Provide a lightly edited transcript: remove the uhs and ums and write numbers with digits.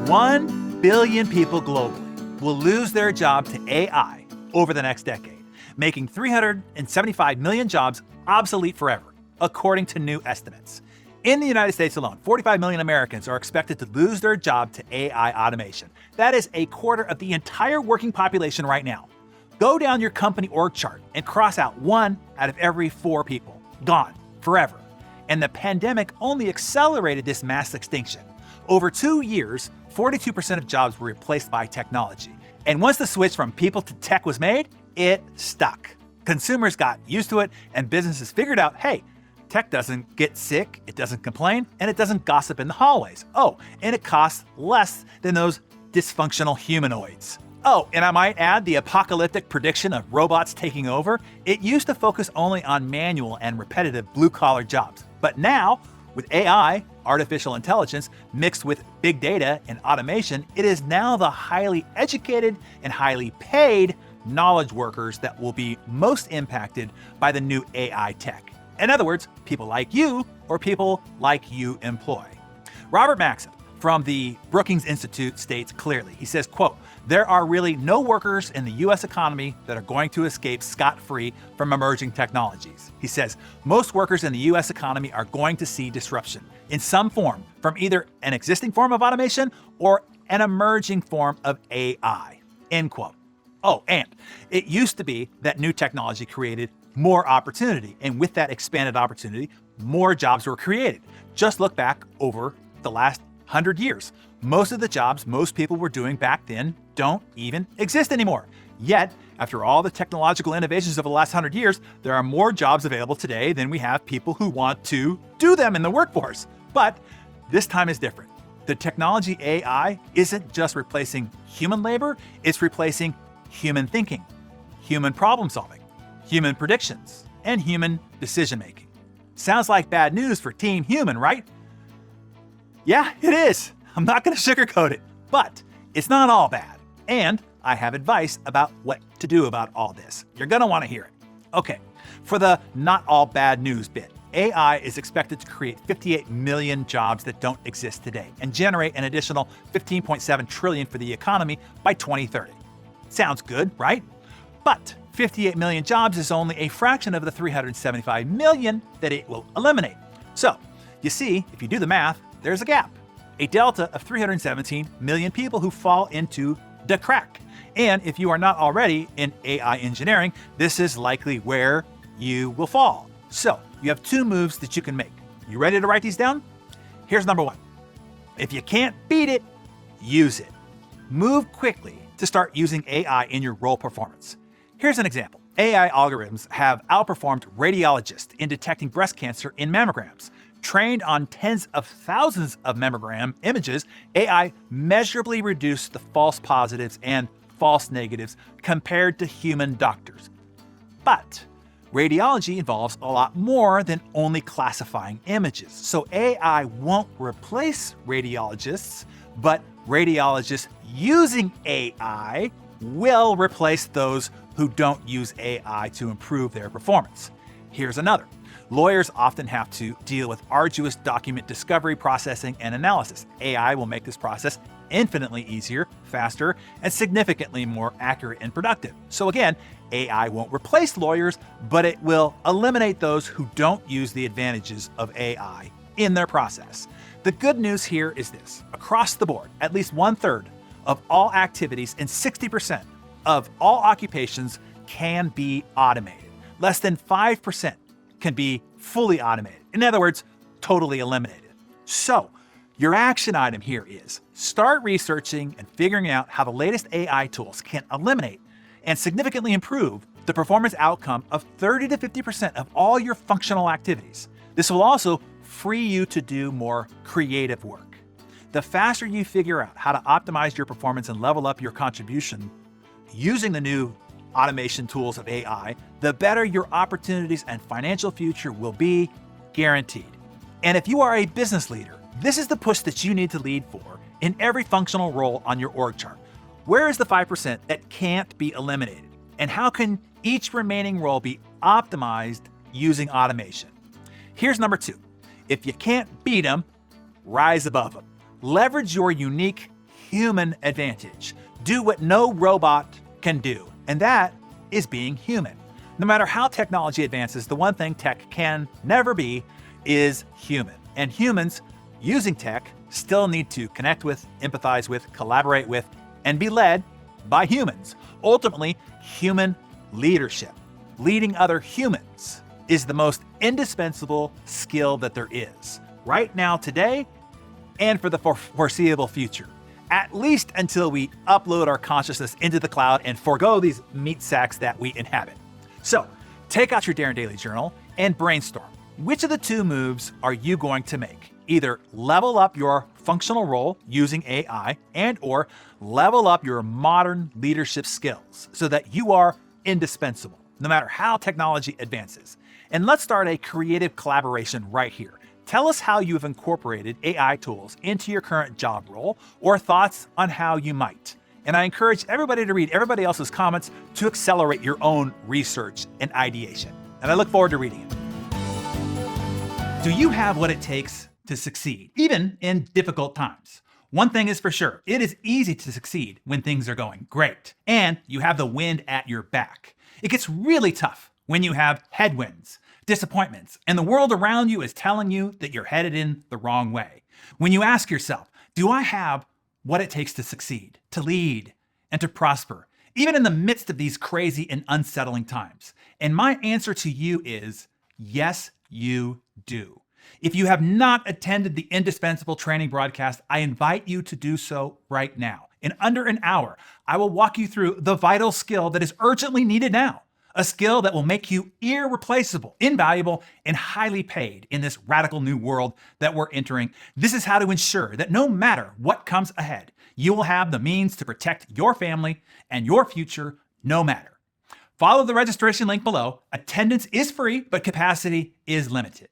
1 billion people globally will lose their job to AI over the next decade, making 375 million jobs obsolete forever, according to new estimates. In the United States alone, 45 million Americans are expected to lose their job to AI automation. That is a quarter of the entire working population right now. Go down your company org chart and cross out 1 out of every 4 people. Gone, forever. And the pandemic only accelerated this mass extinction. Over 2 years, 42% of jobs were replaced by technology. And once the switch from people to tech was made, it stuck. Consumers got used to it, and businesses figured out, hey, tech doesn't get sick, it doesn't complain, and it doesn't gossip in the hallways. Oh, and it costs less than those dysfunctional humanoids. Oh, and I might add the apocalyptic prediction of robots taking over. It used to focus only on manual and repetitive blue-collar jobs. But now, with AI, artificial intelligence, mixed with big data and automation, it is now the highly educated and highly paid knowledge workers that will be most impacted by the new AI tech. In other words, people like you or people like you employ. Robert Maxim from the Brookings Institute states clearly, he says, quote, "There are really no workers in the US economy that are going to escape scot-free from emerging technologies." He says, "Most workers in the US economy are going to see disruption in some form from either an existing form of automation or an emerging form of AI." End quote. Oh, and it used to be that new technology created more opportunity, and with that expanded opportunity, more jobs were created. Just look back over the last 100 years. Most of the jobs most people were doing back then don't even exist anymore. Yet, after all the technological innovations of the last 100 years, there are more jobs available today than we have people who want to do them in the workforce. But this time is different. The technology AI isn't just replacing human labor, it's replacing human thinking, human problem solving, human predictions, and human decision making. Sounds like bad news for Team Human, right? Yeah, it is. I'm not going to sugarcoat it, but it's not all bad. And I have advice about what to do about all this. You're going to want to hear it. Okay, for the not all bad news bit, AI is expected to create 58 million jobs that don't exist today and generate an additional $15.7 trillion for the economy by 2030. Sounds good, right? But 58 million jobs is only a fraction of the 375 million that it will eliminate. So, you see, if you do the math, there's a gap, a delta of 317 million people who fall into the crack. And if you are not already in AI engineering, this is likely where you will fall. So, you have 2 moves that you can make. You ready to write these down? Here's number 1. If you can't beat it, use it. Move quickly to start using AI in your role performance. Here's an example. AI algorithms have outperformed radiologists in detecting breast cancer in mammograms. Trained on tens of thousands of mammogram images, AI measurably reduced the false positives and false negatives compared to human doctors. But radiology involves a lot more than only classifying images. So AI won't replace radiologists, but radiologists using AI will replace those who don't use AI to improve their performance. Here's another. Lawyers often have to deal with arduous document discovery, processing, and analysis. AI will make this process infinitely easier, faster, and significantly more accurate and productive. So again, AI won't replace lawyers, but it will eliminate those who don't use the advantages of AI in their process. The good news here is this. Across the board, at least 1/3 of all activities and 60% of all occupations can be automated. Less than 5% can be fully automated. In other words, totally eliminated. So, your action item here is start researching and figuring out how the latest AI tools can eliminate and significantly improve the performance outcome of 30 to 50% of all your functional activities. This will also free you to do more creative work. The faster you figure out how to optimize your performance and level up your contribution using the new automation tools of AI, the better your opportunities and financial future will be, guaranteed. And if you are a business leader, this is the push that you need to lead for in every functional role on your org chart. Where is the 5% that can't be eliminated? And how can each remaining role be optimized using automation? Here's number 2. If you can't beat them, rise above them. Leverage your unique human advantage. Do what no robot can do, and that is being human. No matter how technology advances, the one thing tech can never be is human. And humans using tech still need to connect with, empathize with, collaborate with, and be led by humans. Ultimately, human leadership, leading other humans, is the most indispensable skill that there is, right now, today, and for the foreseeable future. At least until we upload our consciousness into the cloud and forego these meat sacks that we inhabit. So, take out your Darren Daily Journal and brainstorm. Which of the two moves are you going to make? Either level up your functional role using AI and/or level up your modern leadership skills so that you are indispensable, no matter how technology advances. And let's start a creative collaboration right here. Tell us how you have incorporated AI tools into your current job role or thoughts on how you might. And I encourage everybody to read everybody else's comments to accelerate your own research and ideation. And I look forward to reading it. Do you have what it takes to succeed, even in difficult times? One thing is for sure, it is easy to succeed when things are going great, and you have the wind at your back. It gets really tough when you have headwinds, disappointments, and the world around you is telling you that you're headed in the wrong way. When you ask yourself, do I have what it takes to succeed, to lead, and to prosper, even in the midst of these crazy and unsettling times? And my answer to you is, yes, you do. If you have not attended the indispensable training broadcast, I invite you to do so right now. In under an hour, I will walk you through the vital skill that is urgently needed now. A skill that will make you irreplaceable, invaluable, and highly paid in this radical new world that we're entering. This is how to ensure that no matter what comes ahead, you will have the means to protect your family and your future no matter. Follow the registration link below. Attendance is free, but capacity is limited.